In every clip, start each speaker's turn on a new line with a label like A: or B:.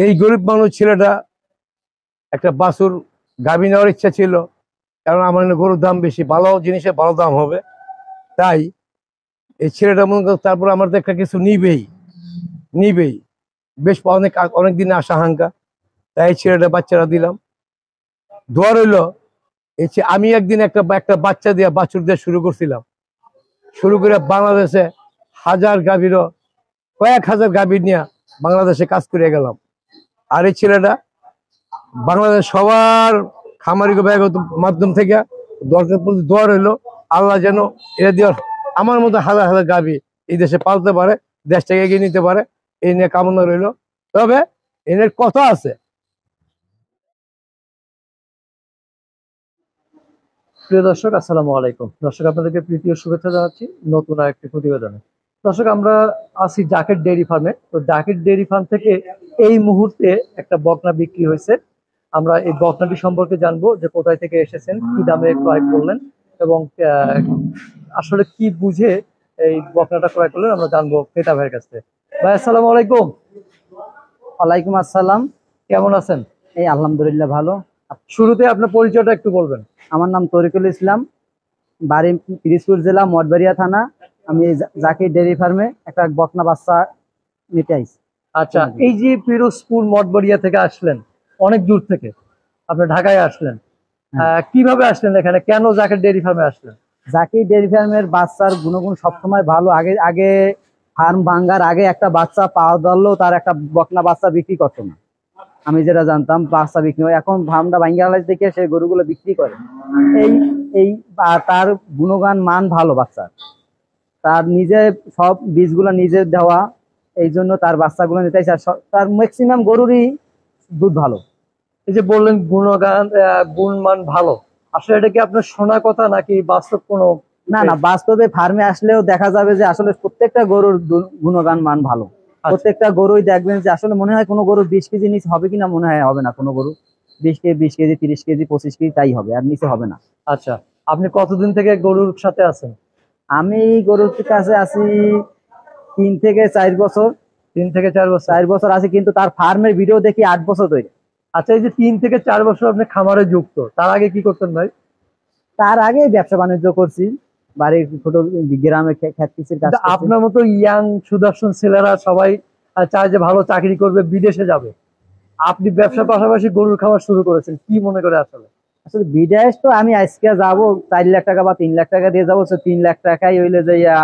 A: এই গরিব মানুষ ছেলেটা একটা বাছুর গাভী নেওয়ার ইচ্ছা ছিল, কারণ আমার গরুর দাম বেশি, ভালো জিনিসের ভালো দাম হবে। তাই এই ছেলেটা মনে করো তারপর আমার তো একটা কিছু নিবেই বেশ অনেক দিনে আসা হাঙ্কা। তাই ছেলেটা বাচ্চারা দিলাম, দোয়া রইল। আমি একদিন একটা বাচ্চা দিয়ে বাছুর দিয়ে শুরু করছিলাম, শুরু করে বাংলাদেশে কয়েক হাজার গাভীর নিয়ে বাংলাদেশে কাজ করে গেলাম। আর এই ছেলেটা বাংলাদেশ সবার খামারি মাধ্যম থেকে দরকার প্রতি দোয়া রইল, আল্লাহ যেন এরা দিয়ে আমার মতো হাজার হাজার গাভী এই দেশে পালতে পারে, দেশটাকে এগিয়ে নিতে পারে, এই নিয়ে কামনা রইল। তবে এর কথা আছে।
B: প্রিয় দর্শক, আসসালামু আলাইকুম। দর্শক, আপনাদেরকে প্রীতি ও শুভেচ্ছা জানাচ্ছি নতুন আরেকটি প্রতিবেদনে। দর্শক, আমরা আছি জাকের ডেইরি ফার্মে। তো জাকের ডেইরি ফার্ম থেকে এই মুহূর্তে একটা বকনা বিক্রি হয়েছে। আমরা এই বকনাটি সম্পর্কে জানবো, যে কোথায় থেকে এসেছেন, কি দামে ক্রয় করলেন এবং আসলে কি বুঝে এই বকনাটা ক্রয় করলেন, আমরা জানবো ক্রেতা ভাইয়ের কাছ থেকে। ভাই, আসসালামু আলাইকুম।
C: ওয়ালাইকুম আসসালাম।
B: কেমন আছেন?
C: এই আলহামদুলিল্লাহ ভালো।
B: শুরুতে আপনার পরিচয়টা একটু বলবেন।
C: আমার নাম তরিকুল ইসলাম, বাড়ি পিরিজপুর জেলা মঠবাড়িয়া থানা। আমি জাকির ডেইরি ফার্মে একটা বকনা বাচ্চা নিতে আইছি।
B: আচ্ছা, এই যে পিরোজপুর মঠবাড়িয়া থেকে আসলেন, অনেক দূর থেকে আপনি ঢাকায় আসলেন, কিভাবে আসলেন এখানে? কেন জাকির ডেইরি ফার্মে আসলেন?
C: জাকির ডেইরি ফার্মের বাচ্চার গুণগুণ সবসময় ভালো। আগে আগে ফার্ম ভাঙ্গার আগে একটা বাচ্চা পাওয়া ধরলেও তার একটা বকনা বাচ্চা বিক্রি করতো না। আমি যেটা জানতাম বাচ্চা বিক্রি হয়, এখন ফার্মটা ভাঙ্গা দেখে সে গরুগুলো বিক্রি করে। এই এই তার গুণগান মান ভালো বাচ্চার, তার নিজে সব বীজগুলো নিজে দেওয়া, এই জন্য তার বাচ্চাগুলো নিতে চাই। তার ম্যাক্সিমাম গরুরই দুধ ভালো।
B: এই যে বললেন গুণমান ভালো, আসলে এটা কি আপনার শোনা কথা নাকি বাস্তব কোনো?
C: না না, বাস্তবে ফার্মে আসলেও দেখা যাবে যে আসলে প্রত্যেকটা গরুর গুণগান মান ভালো। প্রত্যেকটা গরুই দেখবেন যে আসলে মনে হয় কোনো গরু 20 কেজি নিচে হবে কিনা, মনে হয় হবে না। কোনো গরু 20 কেজি 30 কেজি 25 কেজি তাই হবে, আর নিচে হবে না।
B: আচ্ছা, আপনি কতদিন থেকে গরুর সাথে আছেন?
C: আমি গরুর কাছে আছি 3 থেকে 4 বছর।
B: 3 থেকে 4 বছর?
C: 4 বছর আছে, কিন্তু তার ফার্মের ভিডিও দেখি 8 বছর ধরে।
B: আচ্ছা, এই যে 3 থেকে 4 বছর আপনি খামারে যুক্ত, তার আগে কি করতেন ভাই?
C: তার আগে ব্যবসা বাণিজ্য করছি, বাড়ির ছোট গ্রামে খেতকিসির কাজ।
B: আপনার মতো ইয়াং সুদর্শন ছেলেরা সবাই চায় যে ভালো চাকরি করবে, বিদেশে যাবে। আপনি ব্যবসার পাশাপাশি গরুর খামার শুরু করেছেন, কি মনে করে? আসলে
C: আসলে বিদেশ তো আমি আজকে যাবো 4 লাখ টাকা বা 3 লাখ টাকা দিয়ে যাবো, 3 লাখ টাকাই হইলে যাইয়া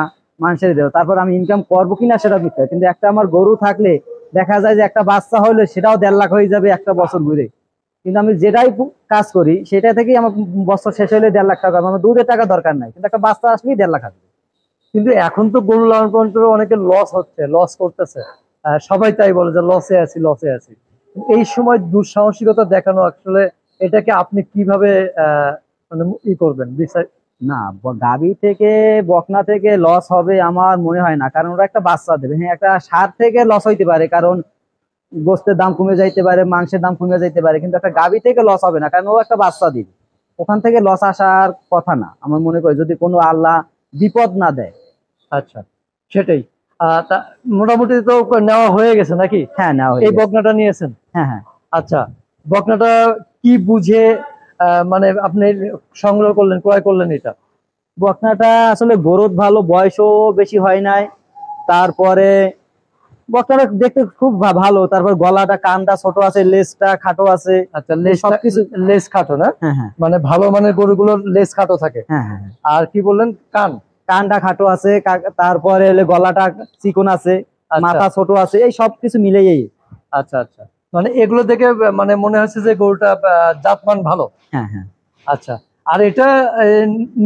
C: মানুষের দেবো, তারপর আমি ইনকাম করবো কিনা সেটা মিথ্যা। কিন্তু একটা আমার গরু থাকলে দেখা যায় যে একটা বাচ্চা হইলে সেটাও 1.5 লাখ হয়ে যাবে একটা বছর ঘুরে। কিন্তু আমি যেটাই কাজ করি সেটা থেকেই আমার বছর শেষ হইলে 1.5 লাখ টাকা, আমার দুধের টাকা দরকার নাই, কিন্তু একটা বাচ্চা আসলেই 1.5 লাখ আসবে।
B: কিন্তু এখন তো গরু লালন পালন করে অনেকে লস করতেছে, সবাই তাই বলে যে লসে আছি। এই সময় দুঃসাহসিকতা দেখানো, আসলে এটাকে আপনি কিভাবে মানে করবেন?
C: না, গাভী থেকে বকনা থেকে লস হবে আমার মনে হয় না, কারণ ওরা একটা বাচ্চা দেবে। হ্যাঁ, একটা সার থেকে লস হইতে পারে, কারণ গোস্তের দাম কমে যাইতে পারে, মাংসের দাম কমে যাইতে পারে, কিন্তু একটা গাভী থেকে লস হবে না, কারণ ও একটা বাচ্চা দিবে। ওখান থেকে লস আসার কথা না আমার মনে করি, যদি কোনো আল্লাহ বিপদ না দেয়।
B: আচ্ছা, সেটাই। মোটামুটি তো নেওয়া হয়ে গেছে নাকি?
C: হ্যাঁ, নেওয়া।
B: এই বকনাটা নিয়েছেন?
C: হ্যাঁ হ্যাঁ।
B: আচ্ছা, বকনাটা কি বুঝে মানে আপনি সংগ্রহ করলেন, ক্রয় করলেন? এটা
C: বকনাটা আসলে গ্রোথ ভালো, বয়সও বেশি হয় নাই। তারপরে বকনাটা দেখতে খুব ভালো, তারপর গলাটা কানটা ছোট আছে, লেজটা খাটো আছে।
B: আচ্ছা, সবকিছু লেজ খাটো না?
C: হ্যাঁ হ্যাঁ,
B: মানে ভালো মানের গরুগুলোর লেজ খাটো থাকে।
C: হ্যাঁ হ্যাঁ।
B: আর কি বললেন?
C: কানটা খাটো আছে, তারপরে গলাটা চিকন আছে, মাথা ছোট আছে, এই সবকিছু মিলেই।
B: আচ্ছা আচ্ছা, মানে এগুলো দেখে মানে মনে হচ্ছে যে গরুটা জাতমান ভালো।
C: হ্যাঁ হ্যাঁ।
B: আচ্ছা, আর এটা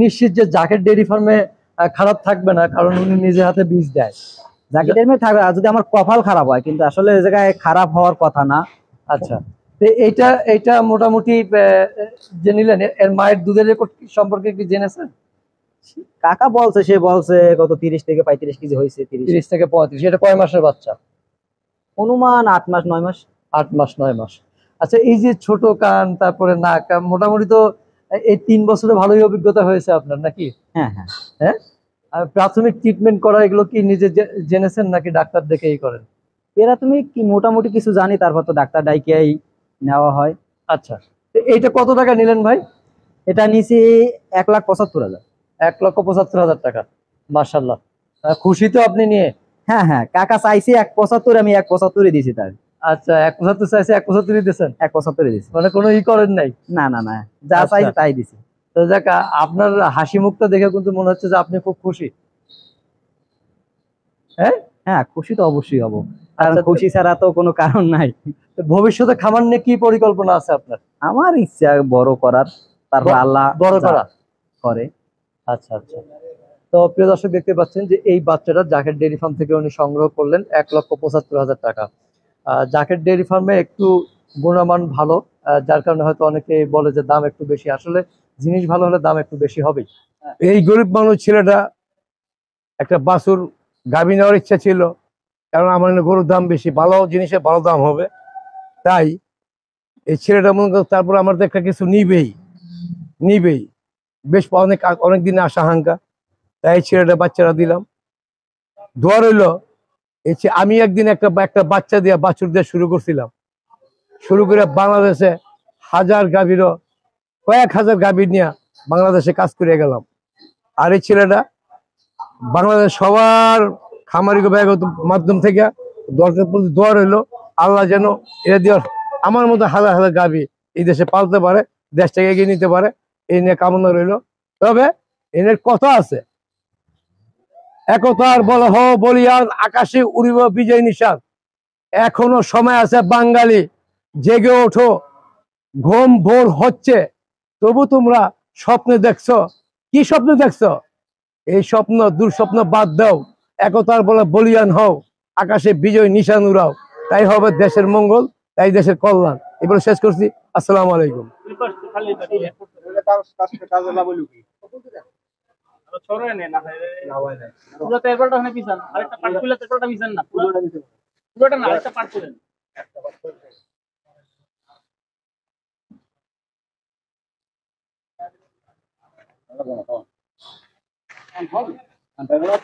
B: নিশ্চিত যে জাকের ডেইরি ফার্মে খারাপ থাকবে না, কারণ উনি নিজে হাতে বীজ দেয়।
C: জাকের ডেইরি ফার্মে থাকবে, যদি আমার কপাল খারাপ হয়, কিন্তু আসলে এই জায়গায় খারাপ হওয়ার কথা না।
B: আচ্ছা, তো এইটা মোটামুটি যে নিলেন, এর মায়ের দুধের রেকর্ড সম্পর্কে কি জেনেছেন?
C: কাকা বলছে, সে বলছে কত 30 থেকে 35 কেজি হয়েছে।
B: 30 থেকে 35। এটা কয় মাসের বাচ্চা?
C: অনুমান 8 মাস 9 মাস।
B: 8 মাস 9 মাস। আচ্ছা, এই যে ছোট কান, তারপরে নাক, মোটামুটি তো এই 3 বছরে ভালোই অভিজ্ঞতা হয়েছে আপনার নাকি?
C: হ্যাঁ হ্যাঁ
B: হ্যাঁ। আর প্রাথমিক ট্রিটমেন্ট করা এগুলো কি নিজে জেনেছেন নাকি ডাক্তার দেখেই করেন?
C: এরা তুমি কি মোটামুটি কিছু জানি, তারপর তো ডাক্তার ডাইকেই নেওয়া হয়।
B: আচ্ছা, তো এইটা কত টাকা নিলেন ভাই?
C: এটা নিছি 1,75,000।
B: 1,75,000 টাকা। মাশাল্লাহ, খুশি তো আপনি নিয়ে?
C: হ্যাঁ হ্যাঁ, কাকা চাইছি 1,75, আমি 1,75 দিছি তার।
B: আচ্ছা, 1,75 চাইছে, 1,75 দিয়েছেন?
C: 1,75 দিছি।
B: মানে কোনো করেন নাই?
C: না না না, যা
B: আচ্ছা।
C: চাইছি তাই দিছি।
B: তো যাক, আপনার হাসি মুখটা দেখে কিন্তু মনে হচ্ছে যে আপনি খুব খুশি। হ্যাঁ
C: হ্যাঁ, খুশি তো অবশ্যই হব, কারণ
B: আচ্ছা,
C: খুশি ছাড়া তো কোনো কারণ নাই।
B: তো ভবিষ্যতে খামার নিয়ে কি পরিকল্পনা আছে আপনার?
C: আমার ইচ্ছা বড় করার, তারপর আল্লাহ
B: বড়
C: যা
B: করা।
C: করে।
B: আচ্ছা আচ্ছা। তো প্রিয় দর্শক, দেখতে পাচ্ছেন যে এই বাচ্চাটা জাকের ডেইরি ফার্ম থেকে উনি সংগ্রহ করলেন 1,75,000 টাকা। জাকের ডেইরি ফার্মে একটু গুণমান ভালো, যার কারণে হয়তো অনেকে বলে যে দাম একটু বেশি। আসলে জিনিস ভালো হলে দাম একটু বেশি হবেই।
A: এই গরিব মানুষ ছেলেটা একটা বাছুর গাভী নেওয়ার ইচ্ছা ছিল, কারণ আমার এখানে গরুর দাম বেশি, ভালো জিনিসের ভালো দাম হবে। তাই এই ছেলেটা মনে করো, তারপর আমার তো একটা কিছু নিবেই নিবেই, বেশ অনেক দিনে আসা হাঙ্কা। তাই ছেলেটা বাচ্চারা দিলাম, দোয়া রইলো। আমি একদিন একটা একটা বাচ্চা দিয়ে বাছুর দিয়ে শুরু করছিলাম, শুরু করে বাংলাদেশে হাজার গাভীরও কয়েক হাজার গাভী নিয়ে বাংলাদেশে কাজ করে গেলাম। আর এই ছেলেটা বাংলাদেশ সবার খামারি ব্যাগত মাধ্যম থেকে দরকার প্রতি দোয়া রইলো, আল্লাহ যেন এরা দিয়ে আমার মতো হাজার হাজার গাভী এই দেশে পালতে পারে, দেশটাকে এগিয়ে নিতে পারে, এই নিয়ে কামনা রইলো। তবে এর কথা আছে, একতার বল হ বলিয়ান আকাশে উড়িব বিজয় নিশান। এখনো সময় আছে বাঙালি, জেগে ওঠো, ঘুম ভোর হচ্ছে, তবু তোমরা স্বপ্নে দেখছো। কি স্বপ্ন দেখছো? এই স্বপ্ন দুঃস্বপ্ন বাদ দাও, একতার বলে বলিয়ান হও, আকাশে বিজয় নিশান উড়াও। তাই হবে দেশের মঙ্গল, তাই দেশের কল্যাণ। এবার শেষ করছি। আসসালামু আলাইকুম।
D: Antonio.